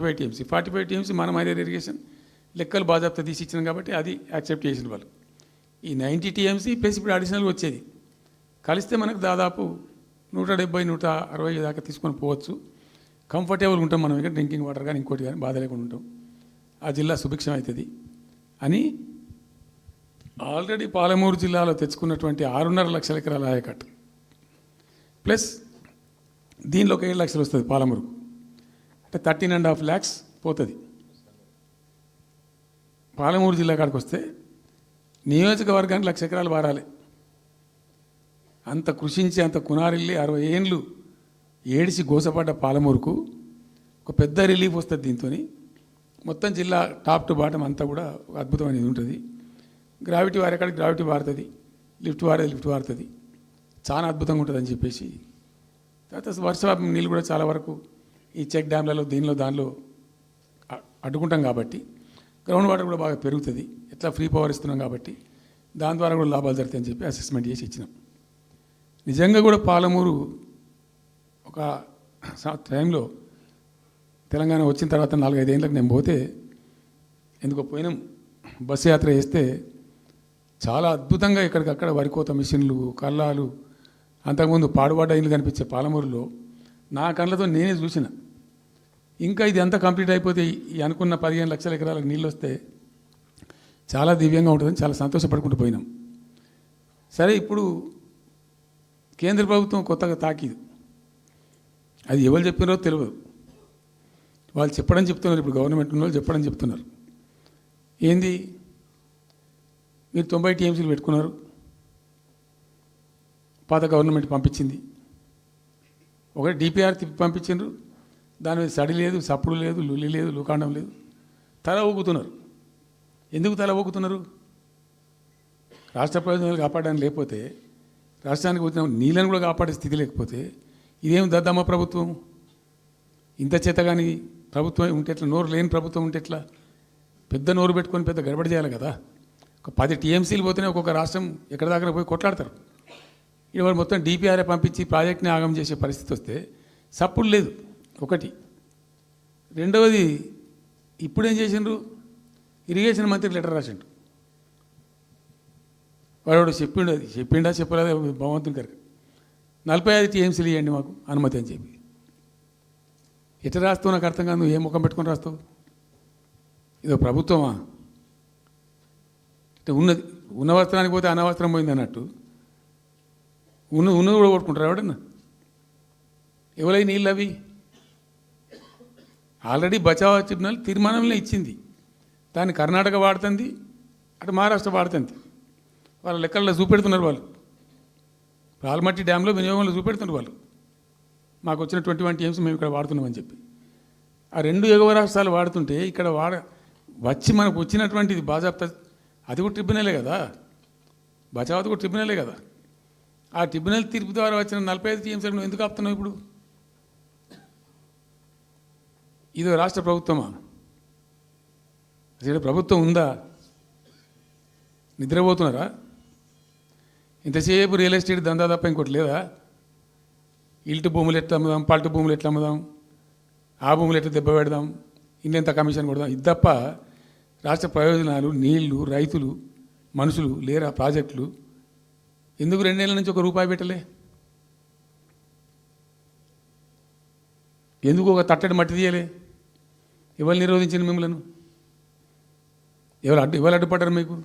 45 TMC మన minor irrigation లెక్కలు బాజాప్తా తీసి ఇచ్చినాం కాబట్టి అది యాక్సెప్ట్ చేసిన వాళ్ళు. ఈ 90 టీఎంసీ ప్లస్ ఇప్పుడు అడిషనల్గా వచ్చేది కలిస్తే మనకు దాదాపు 170-160 దాకా తీసుకొని పోవచ్చు. కంఫర్టబుల్గా ఉంటాం మనం, ఇక్కడ డ్రింకింగ్ వాటర్ కానీ ఇంకోటి కానీ బాధ లేకుండా ఉంటాం. ఆ జిల్లా సుభిక్షం అవుతుంది అని ఆల్రెడీ పాలమూరు జిల్లాలో తెచ్చుకున్నటువంటి 6.5 లక్షల ఎకరాల ఆయకట్టు ప్లస్ దీనిలో ఒక 7 లక్షలు వస్తుంది పాలమూరు, అంటే 13.5 lakhs పోతుంది. పాలమూరు జిల్లా కాడికి వస్తే నియోజకవర్గానికి 1,00,000 ఎకరాలు వారాలి. అంత కృషించి అంత కునారిల్లి 60 ఏండ్లు ఏడిసి గోసపడ్డ పాలమూరుకు ఒక పెద్ద రిలీఫ్ వస్తుంది. దీంతో మొత్తం జిల్లా టాప్ టు బాటం అంతా కూడా ఒక అద్భుతమైనది ఉంటుంది. గ్రావిటీ వారేకాడికి గ్రావిటీ వారుతుంది, లిఫ్ట్ వారుతుంది, చాలా అద్భుతంగా ఉంటుందని చెప్పేసి. తర్వాత వర్షపాతం నీళ్ళు కూడా చాలా వరకు ఈ చెక్ డ్యామ్లలో దానిలో అడ్డుకుంటాం కాబట్టి గ్రౌండ్ వాటర్ కూడా బాగా పెరుగుతుంది. ఎట్లా ఫ్రీ పవర్ ఇస్తున్నాం కాబట్టి దాని ద్వారా కూడా లాభాలు జరుగుతాయని చెప్పి అసెస్మెంట్ చేసి ఇచ్చినాం. నిజంగా కూడా పాలమూరు ఒక టైంలో తెలంగాణ వచ్చిన తర్వాత 4-5 ఏళ్ళకి నేను పోతే ఎందుకో పోయినాం, బస్సు యాత్ర చేస్తే చాలా అద్భుతంగా ఇక్కడికక్కడ వరికోత మిషన్లు, కల్లాలు, అంతకుముందు పాడుబడ్డ ఇల్లు కనిపించే పాలమూరులో నా కళ్ళతో నేనే చూసిన. ఇంకా ఇది అంతా కంప్లీట్ అయిపోతే ఈ అనుకున్న 15 లక్షల ఎకరాలకు నీళ్ళు వస్తే చాలా దివ్యంగా ఉంటుందని చాలా సంతోషపడుకుంటూ పోయినాం. సరే, ఇప్పుడు కేంద్ర ప్రభుత్వం కొత్తగా తాకీదు, అది ఎవరు చెప్పినారో తెలియదు. వాళ్ళు చెప్తున్నారు, ఇప్పుడు గవర్నమెంట్ ఉన్న వాళ్ళు చెప్తున్నారు. ఏంది, మీరు 90 టీఎంసీలు పెట్టుకున్నారు, పాత గవర్నమెంట్ పంపించింది. ఒకటి డిపిఆర్ తిప్పి పంపించారు, దాని మీద సడి లేదు, సప్పుడు లేదు, లుల్లి లేదు, లుకాండం లేదు, తల ఊగుతున్నారు. ఎందుకు తల ఊగుతున్నారు? రాష్ట్ర ప్రయోజనాలు కాపాడడానికి లేకపోతే, రాష్ట్రానికి వచ్చిన నీళ్ళని కూడా కాపాడే స్థితి లేకపోతే ఇదేం దద్దమ్మ ప్రభుత్వం? ఇంత చేత కానీ ప్రభుత్వం ఉంటే ఎట్లా? నోరు లేని ప్రభుత్వం ఉంటే ఎట్లా? పెద్ద నోరు పెట్టుకొని పెద్ద గడబడి చేయాలి కదా. ఒక 10 టీఎంసీలు పోతేనే ఒక్కొక్క రాష్ట్రం ఎక్కడ దాకా పోయి కొట్లాడతారు. ఇవాళ మొత్తం డిపిఆర్ఏ పంపించి ప్రాజెక్ట్ని ఆగం చేసే పరిస్థితి వస్తే సప్పుడు లేదు ఒకటి. రెండవది, ఇప్పుడేం చేసిండ్రు, ఇరిగేషన్ మంత్రికి లెటర్ రాసిండు. వాడు చెప్పిండా చెప్పలేదు భగవంతుని గారికి, 45 టీఎంసీలు ఇవ్వండి మాకు అనుమతి అని చెప్పి. ఎట్లా రాస్తావు నాకు అర్థం కాదు. నువ్వు ఏ ముఖం పెట్టుకొని రాస్తావు? ఇదో ప్రభుత్వమా? అంటే ఉన్న వస్త్రానికి పోతే అనవస్త్రం పోయింది అన్నట్టు ఉన్నది కూడా కొట్టుకుంటారు ఎవడన్నా? ఎవరై నీళ్ళు అవి ఆల్రెడీ బచావ్ ట్రిబ్యునల్ తీర్మానంలో ఇచ్చింది. దాన్ని కర్ణాటక వాడుతుంది, అటు మహారాష్ట్ర వాడుతుంది. వాళ్ళ లెక్కల్లో చూపెడుతున్నారు వాళ్ళు. ఆల్మట్టి డ్యాంలో వినియోగంలో చూపెడుతున్నారు వాళ్ళు. మాకు వచ్చిన 21 టీఎంసీ మేము ఇక్కడ వాడుతున్నామని చెప్పి. ఆ 2 ఎగువ రాష్ట్రాలు వాడుతుంటే ఇక్కడ వచ్చి మనకు వచ్చినటువంటిది బాజాప్తా, అది కూడా ట్రిబ్యునలే కదా, బచావత్ కూడా ట్రిబ్యునలే కదా. ఆ ట్రిబ్యునల్ తీర్పు ద్వారా వచ్చిన 45 టీఎంసీలు నువ్వు ఎందుకు ఆపుతున్నావు ఇప్పుడు? ఇదో రాష్ట్ర ప్రభుత్వమా? అసలు ప్రభుత్వం ఉందా? నిద్రపోతున్నారా? ఇంతసేపు రియల్ ఎస్టేట్ దందా తప్ప ఇంకోటి లేదా? ఇల్టు భూములు ఎట్లా అమ్ముదాం, పల్టు భూములు ఎట్లా అమ్ముదాం, ఆ భూములు ఎట్లా దెబ్బ పెడదాం, ఇంకెంత కమిషన్ కొడదాం, ఇది తప్ప రాష్ట్ర ప్రయోజనాలు, నీళ్లు, రైతులు, మనుషులు లేరా? ప్రాజెక్టులు ఎందుకు 2 ఏళ్ళ నుంచి ₹1 పెట్టలే? ఎందుకు ఒక తట్టడి మట్టి తీయలే? ఎవరు నిరోధించిన మిమ్మల్ని? ఎవరు అడ్డుపడ్డారు మీకు?